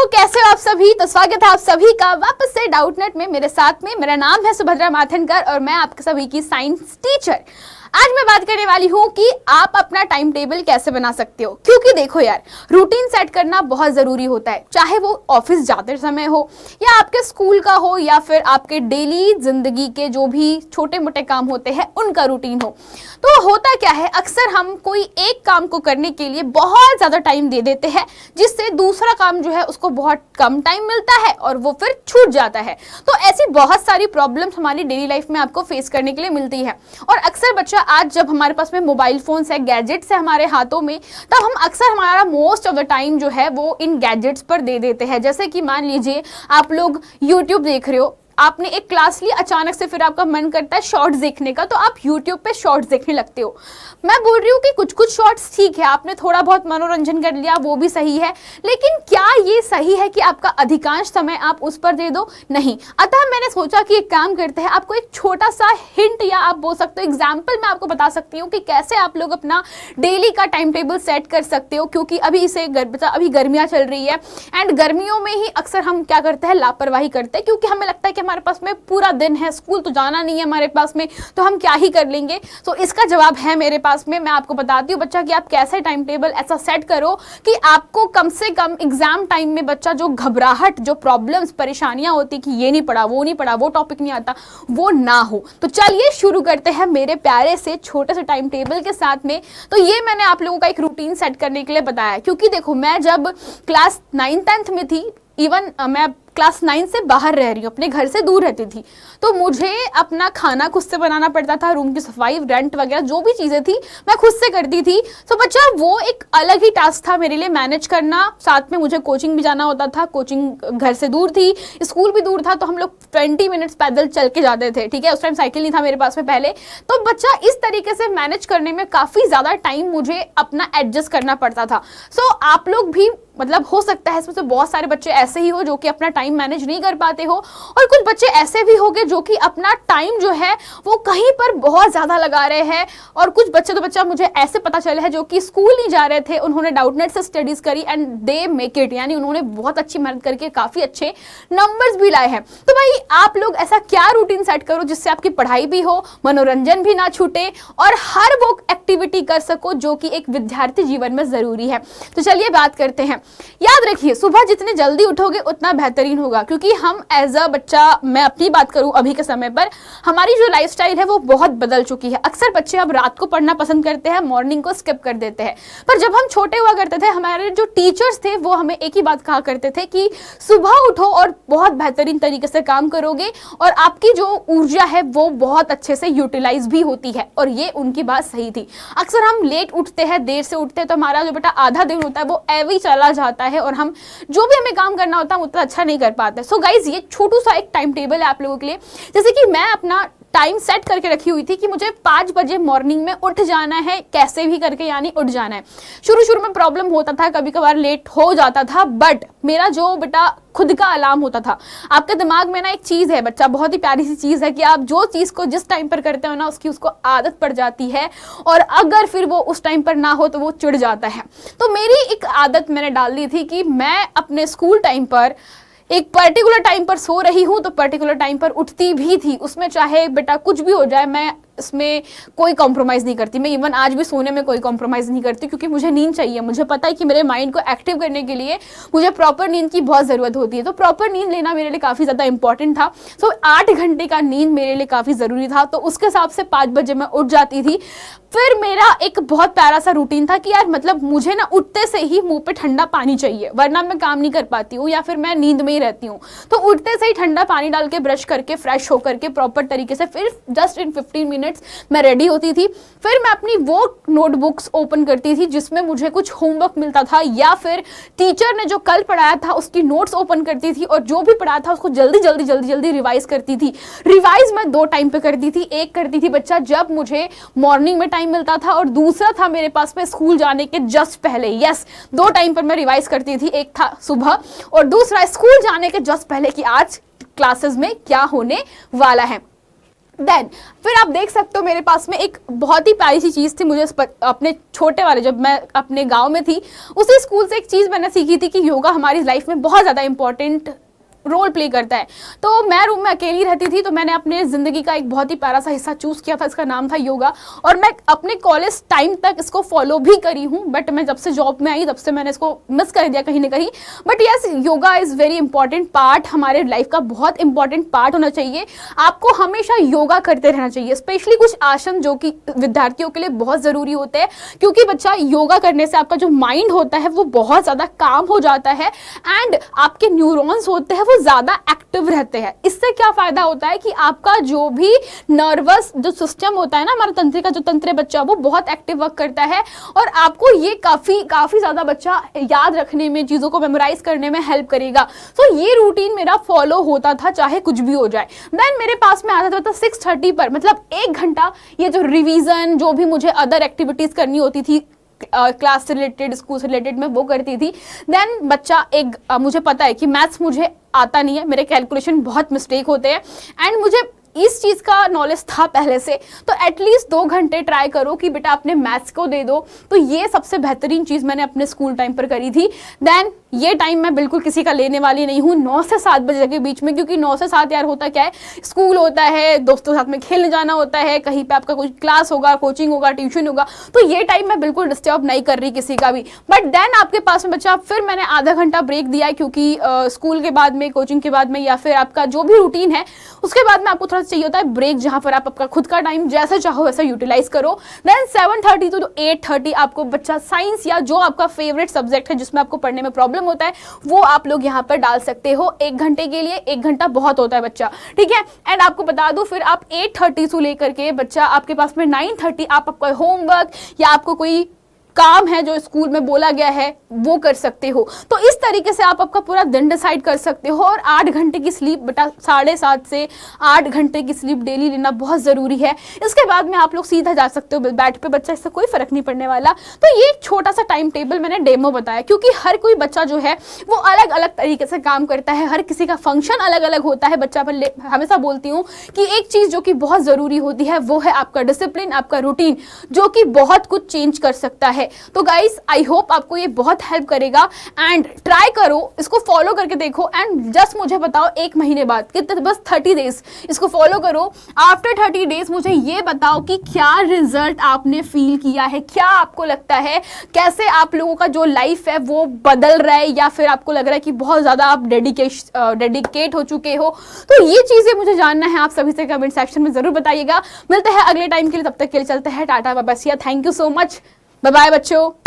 कैसे हो आप सभी। तो स्वागत है आप सभी का वापस से डाउटनेट में मेरे साथ में। मेरा नाम है सुभद्रा माथनकर और मैं आपके सभी की साइंस टीचर। आज मैं बात करने वाली हूँ कि आप अपना टाइम टेबल कैसे बना सकते हो, क्योंकि देखो यार, रूटीन सेट करना बहुत जरूरी होता है, चाहे वो ऑफिस जाते समय हो या आपके स्कूल का हो या फिर आपके डेली जिंदगी के जो भी छोटे मोटे काम होते हैं उनका रूटीन हो। तो होता क्या है, अक्सर हम कोई एक काम को करने के लिए बहुत ज्यादा टाइम दे देते हैं, जिससे दूसरा काम जो है उसको बहुत कम टाइम मिलता है और वो फिर छूट जाता है। तो ऐसी बहुत सारी प्रॉब्लम्स हमारी डेली लाइफ में आपको फेस करने के लिए मिलती है। और अक्सर बच्चा आज जब हमारे पास में मोबाइल फोन्स है, गैजेट्स है हमारे हाथों में, तब हम अक्सर हमारा मोस्ट ऑफ द टाइम जो है वो इन गैजेट्स पर दे देते हैं। जैसे कि मान लीजिए आप लोग यूट्यूब देख रहे हो, आपने एक क्लास ली, अचानक से फिर आपका मन करता है शॉर्ट्स देखने का, तो आप YouTube पे शॉर्ट्स देखने लगते हो। मैं बोल रही हूँ कि कुछ कुछ शॉर्ट्स ठीक है, आपने थोड़ा बहुत मनोरंजन कर लिया, वो भी सही है, लेकिन क्या ये सही है कि आपका अधिकांश समय आप उस पर दे दो? नहीं। अतः मैंने सोचा कि एक काम करते हैं, आपको एक छोटा सा हिंट या आप बोल सकते हो एग्जाम्पल मैं आपको बता सकती हूँ कि कैसे आप लोग अपना डेली का टाइम टेबल सेट कर सकते हो। क्योंकि अभी गर्मियाँ चल रही है एंड गर्मियों में ही अक्सर हम क्या करते हैं, लापरवाही करते हैं, क्योंकि हमें लगता है कि हमारे पास में पूरा दिन है, स्कूल तो जाना नहीं है हमारे पास में, तो हम क्या ही कर लेंगे। तो इसका जवाब है मेरे पास में। मैं आपको बताती हूँ बच्चा कि आप कैसे टाइम टेबल ऐसा सेट करो कि आपको कम से कम एग्जाम टाइम में बच्चा जो घबराहट, जो प्रॉब्लम्स, परेशानियां होती कि ये नहीं पढ़ा, वो नहीं पढ़ा, वो टॉपिक नहीं आता, वो ना हो। तो चलिए शुरू करते हैं मेरे प्यारे से छोटे से टाइम टेबल के साथ में। तो ये मैंने आप लोगों का एक रूटीन सेट करने के लिए बताया, क्योंकि देखो मैं जब क्लास 9th-10th में थी, इवन मैं क्लास 9 से बाहर रह रही हूँ, अपने घर से दूर रहती थी, तो मुझे अपना खाना खुद से बनाना पड़ता था, रूम की सफाई, रेंट वगैरह जो भी चीज़ें थी मैं खुद से करती थी। तो बच्चा वो एक अलग ही टास्क था मेरे लिए मैनेज करना। साथ में मुझे कोचिंग भी जाना होता था, कोचिंग घर से दूर थी, स्कूल भी दूर था, तो हम लोग 20 मिनट्स पैदल चल के जाते थे। ठीक है, उस टाइम साइकिल नहीं था मेरे पास में पहले। तो बच्चा इस तरीके से मैनेज करने में काफ़ी ज़्यादा टाइम मुझे अपना एडजस्ट करना पड़ता था। सो आप लोग भी, मतलब हो सकता है इसमें से बहुत सारे बच्चे ऐसे ही हो जो कि अपना टाइम मैनेज नहीं कर पाते हो, और कुछ बच्चे ऐसे भी होंगे जो कि अपना टाइम जो है वो कहीं पर बहुत ज़्यादा लगा रहे हैं। और कुछ बच्चे, तो बच्चा मुझे ऐसे पता चले हैं जो कि स्कूल नहीं जा रहे थे, उन्होंने डाउटनेट से स्टडीज़ करी एंड दे मेक इट, यानी उन्होंने बहुत अच्छी मेहनत करके काफ़ी अच्छे नंबर्स भी लाए हैं। तो भाई आप लोग ऐसा क्या रूटीन सेट करो जिससे आपकी पढ़ाई भी हो, मनोरंजन भी ना छूटे और हर वो एक्टिविटी कर सको जो कि एक विद्यार्थी जीवन में ज़रूरी है। तो चलिए बात करते हैं। याद रखिए, सुबह जितने जल्दी उठोगे उतना बेहतरीन होगा, क्योंकि हम एज अ बच्चा, मैं अपनी बात करूं अभी के समय पर, हमारी जो लाइफस्टाइल है वो बहुत बदल चुकी है। अक्सर बच्चे अब रात को पढ़ना पसंद करते हैं, मॉर्निंग को स्किप कर देते हैं। पर जब हम छोटे हुआ करते थे, हमारे जो टीचर्स थे वो हमें एक ही बात कहा करते थे कि सुबह उठो और बहुत बेहतरीन तरीके से काम करोगे और आपकी जो ऊर्जा है वो बहुत अच्छे से यूटिलाइज भी होती है। और ये उनकी बात सही थी। अक्सर हम लेट उठते हैं, देर से उठते हैं, तो हमारा जो बेटा आधा दिन होता है वो ऐवे ही चला जाता है और हम जो भी हमें काम करना होता है उतना अच्छा नहीं कर पाते। सो गाइज, ये छोटू सा एक टाइम टेबल है आप लोगों के लिए। जैसे कि मैं अपना टाइम सेट करके रखी हुई थी कि मुझे 5 बजे मॉर्निंग में उठ जाना है, कैसे भी करके, यानी उठ जाना है। शुरू में प्रॉब्लम होता था, कभी कभार लेट हो जाता था, बट मेरा जो बेटा खुद का अलार्म होता था। आपके दिमाग में ना एक चीज़ है बच्चा, बहुत ही प्यारी सी चीज़ है कि आप जो चीज़ को जिस टाइम पर करते हो ना, उसकी उसको आदत पड़ जाती है, और अगर फिर वो उस टाइम पर ना हो तो वो चिढ़ जाता है। तो मेरी एक आदत मैंने डाल दी थी कि मैं अपने स्कूल टाइम पर एक पर्टिकुलर टाइम पर सो रही हूँ तो पर्टिकुलर टाइम पर उठती भी थी। उसमें चाहे बेटा कुछ भी हो जाए, मैं इसमें कोई कॉम्प्रोमाइज़ नहीं करती। मैं इवन आज भी सोने में कोई कॉम्प्रोमाइज़ नहीं करती, क्योंकि मुझे नींद चाहिए। मुझे पता है कि मेरे माइंड को एक्टिव करने के लिए मुझे प्रॉपर नींद की बहुत ज़रूरत होती है। तो प्रॉपर नींद लेना मेरे लिए काफ़ी ज़्यादा इंपॉर्टेंट था। सो 8 घंटे का नींद मेरे लिए काफ़ी ज़रूरी था। तो उसके हिसाब से 5 बजे मैं उठ जाती थी। फिर मेरा एक बहुत प्यारा सा रूटीन था कि यार, मतलब मुझे ना उठते से ही मुंह पे ठंडा पानी चाहिए, वरना मैं काम नहीं कर पाती हूँ या फिर मैं नींद में ही रहती हूँ। तो उठते से ही ठंडा पानी डाल के, ब्रश करके, फ्रेश होकर के प्रॉपर तरीके से, फिर जस्ट इन 15 मिनट्स मैं रेडी होती थी। फिर मैं अपनी वो नोटबुक्स ओपन करती थी जिसमें मुझे कुछ होमवर्क मिलता था, या फिर टीचर ने जो कल पढ़ाया था उसकी नोट्स ओपन करती थी और जो भी पढ़ाया था उसको जल्दी रिवाइज करती थी। रिवाइज मैं 2 टाइम पे करती थी। एक करती थी बच्चा जब मुझे मॉर्निंग में टाइम मिलता था, और दूसरा था मेरे पास में स्कूल जाने के जस्ट पहले। यस, 2 टाइम पर मैं रिवाइज करती थी। एक था सुबह और दूसरा स्कूल जाने के जस्ट पहले कि आज क्लासेस में क्या होने वाला है। देन फिर आप देख सकते हो मेरे पास में एक बहुत ही प्यारी सी चीज़ थी। मुझे अपने छोटे वाले, जब मैं अपने गांव में थी, उसी स्कूल से एक चीज़ मैंने सीखी थी कि योगा हमारी लाइफ में बहुत ज़्यादा इंपॉर्टेंट रोल प्ले करता है। तो मैं रूम में अकेली रहती थी, तो मैंने अपने ज़िंदगी का एक बहुत ही प्यारा सा हिस्सा चूज़ किया था, इसका नाम था योगा। और मैं अपने कॉलेज टाइम तक इसको फॉलो भी करी हूँ, बट मैं जब से जॉब में आई तब से मैंने इसको मिस कर दिया कहीं ना कहीं। But yes, yoga is very important part, हमारे लाइफ का बहुत इंपॉर्टेंट पार्ट होना चाहिए। आपको हमेशा योगा करते रहना चाहिए, स्पेशली कुछ आसन जो कि विद्यार्थियों के लिए बहुत ज़रूरी होते हैं, क्योंकि बच्चा योगा करने से आपका जो माइंड होता है वो बहुत ज़्यादा काम हो जाता है एंड आपके न्यूरॉन्स होते हैं ज्यादा एक्टिव रहते हैं। इससे क्या फायदा होता है कि आपका जो भी नर्वस जो सिस्टम होता है ना, हमारा तंत्रिका जो तंत्र बच्चा, वो बहुत एक्टिव वर्क करता है और आपको ये काफी ज्यादा बच्चा याद रखने में, चीजों को मेमोराइज करने में हेल्प करेगा। तो ये रूटीन मेरा फॉलो होता था चाहे कुछ भी हो जाए। देन मेरे पास में आता था 6:30 पर, मतलब 1 घंटा ये जो रिवीजन, जो भी मुझे अदर एक्टिविटीज करनी होती थी क्लास से रिलेटेड, स्कूल से रिलेटेड, मैं वो करती थी। देन बच्चा मुझे पता है कि मैथ्स मुझे आता नहीं है, मेरे कैलकुलेशन बहुत मिस्टेक होते हैं एंड मुझे इस चीज़ का नॉलेज था पहले से, तो एटलीस्ट 2 घंटे ट्राई करो कि बेटा अपने मैथ्स को दे दो। तो ये सबसे बेहतरीन चीज़ मैंने अपने स्कूल टाइम पर करी थी। देन ये टाइम मैं बिल्कुल किसी का लेने वाली नहीं हूँ 9 से 7 बजे के बीच में, क्योंकि 9 से 7 यार होता क्या है, स्कूल होता है, दोस्तों के साथ में खेलने जाना होता है, कहीं पे आपका कोई क्लास होगा, कोचिंग होगा, ट्यूशन होगा, तो ये टाइम मैं बिल्कुल डिस्टर्ब नहीं कर रही किसी का भी। बट देन आपके पास में बच्चा, फिर मैंने आधा घंटा ब्रेक दिया है, क्योंकि स्कूल के बाद में, कोचिंग के बाद में, या फिर आपका जो भी रूटीन है उसके बाद में आपको थोड़ा चाहिए होता है ब्रेक, जहां पर आप आपका खुद का टाइम जैसे चाहो वैसा यूटिलाइज करो। देन 7:30 to 8:30 आपको बच्चा साइंस या जो आपका फेवरेट सब्जेक्ट है जिसमें आपको पढ़ने में प्रॉब्लम होता है वो आप लोग यहाँ पर डाल सकते हो 1 घंटे के लिए। 1 घंटा बहुत होता है बच्चा, ठीक है। एंड आपको बता दूं, फिर आप 8:30 से लेकर के बच्चा आपके पास में 9:30 आप आपका होमवर्क या आपको कोई काम है जो स्कूल में बोला गया है वो कर सकते हो। तो इस तरीके से आप आपका पूरा दिन डिसाइड कर सकते हो। और 8 घंटे की स्लीप बेटा, 7:30 से 8 घंटे की स्लीप डेली लेना बहुत ज़रूरी है। इसके बाद में आप लोग सीधा जा सकते हो बेड पे, बच्चा, इससे कोई फर्क नहीं पड़ने वाला। तो ये एक छोटा सा टाइम टेबल मैंने डेमो बताया, क्योंकि हर कोई बच्चा जो है वो अलग अलग तरीके से काम करता है, हर किसी का फंक्शन अलग अलग होता है बच्चा पर। हमेशा बोलती हूँ कि एक चीज़ जो कि बहुत ज़रूरी होती है वो है आपका डिसिप्लिन, आपका रूटीन, जो कि बहुत कुछ चेंज कर सकता है। तो गाइस, आई होप आपको ये बहुत हेल्प करेगा एंड ट्राई करो, इसको फॉलो करके देखो एंड जस्ट मुझे बताओ 1 महीने बाद, कितने, बस 30 डेज इसको फॉलो करो। आफ्टर 30 डेज मुझे ये बताओ कि क्या रिजल्ट आपने फील किया है, क्या आपको लगता है, कैसे आप लोगों का जो लाइफ है वो बदल रहा है, या फिर आपको लग रहा है कि बहुत ज़्यादा आप डेडिकेट हो चुके हो। तो ये चीज़ें मुझे जानना है, आप सभी से कमेंट सेक्शन में ज़रूर बताइएगा। मिलते हैं अगले टाइम के लिए, तब तक के लिए चलते हैं, tata bye bye, thank you so much, bye bye बच्चों।